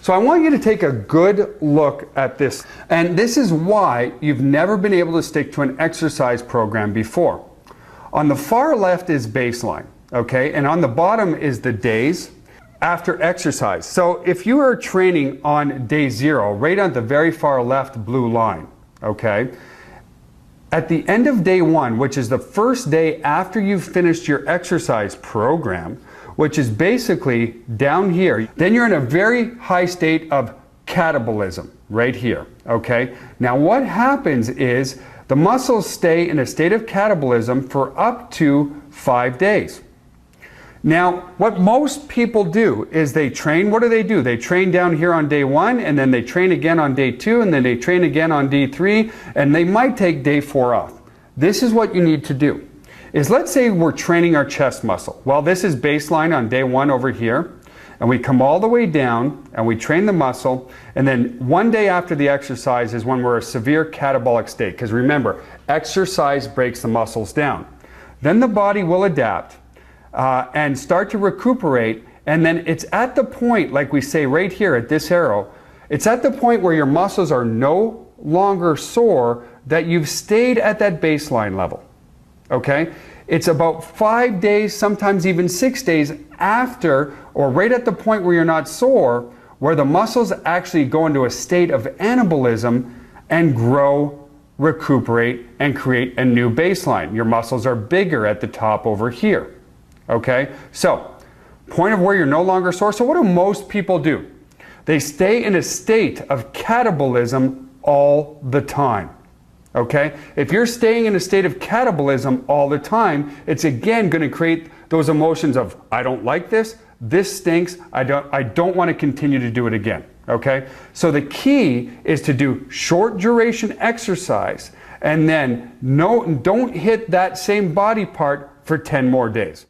So I want you to take a good look at this. And this is why you've never been able to stick to an exercise program before. On the far left is baseline, okay? And on the bottom is the days after exercise. So if you are training on day 0, right on the very far left blue line, okay? At the end of day 1, which is the first day after you've finished your exercise program, which is basically down here, then you're in a very high state of catabolism, right here, okay? Now what happens is the muscles stay in a state of catabolism for up to 5 days. Now, what most people do is they train. What do? They train down here on day 1, and then they train again on day 2, and then they train again on day 3, and they might take day 4 off. This is what you need to do. Is let's say we're training our chest muscle. Well, this is baseline on day 1 over here, and we come all the way down, and we train the muscle, and then one day after the exercise is when we're in a severe catabolic state, because remember, exercise breaks the muscles down. Then the body will adapt, and start to recuperate, and then it's at the point, like we say right here at this arrow, it's at the point where your muscles are no longer sore, that you've stayed at that baseline level, okay? It's about 5 days, sometimes even 6 days after, or right at the point where you're not sore, where the muscles actually go into a state of anabolism and grow, recuperate, and create a new baseline. Your muscles are bigger at the top over here. Okay, so point of where you're no longer sore. So what do most people do? They stay in a state of catabolism all the time. Okay, if you're staying in a state of catabolism all the time, it's again going to create those emotions of I don't like this stinks, I don't want to continue to do it again. Okay, so the key is to do short duration exercise and then don't hit that same body part for 10 more days.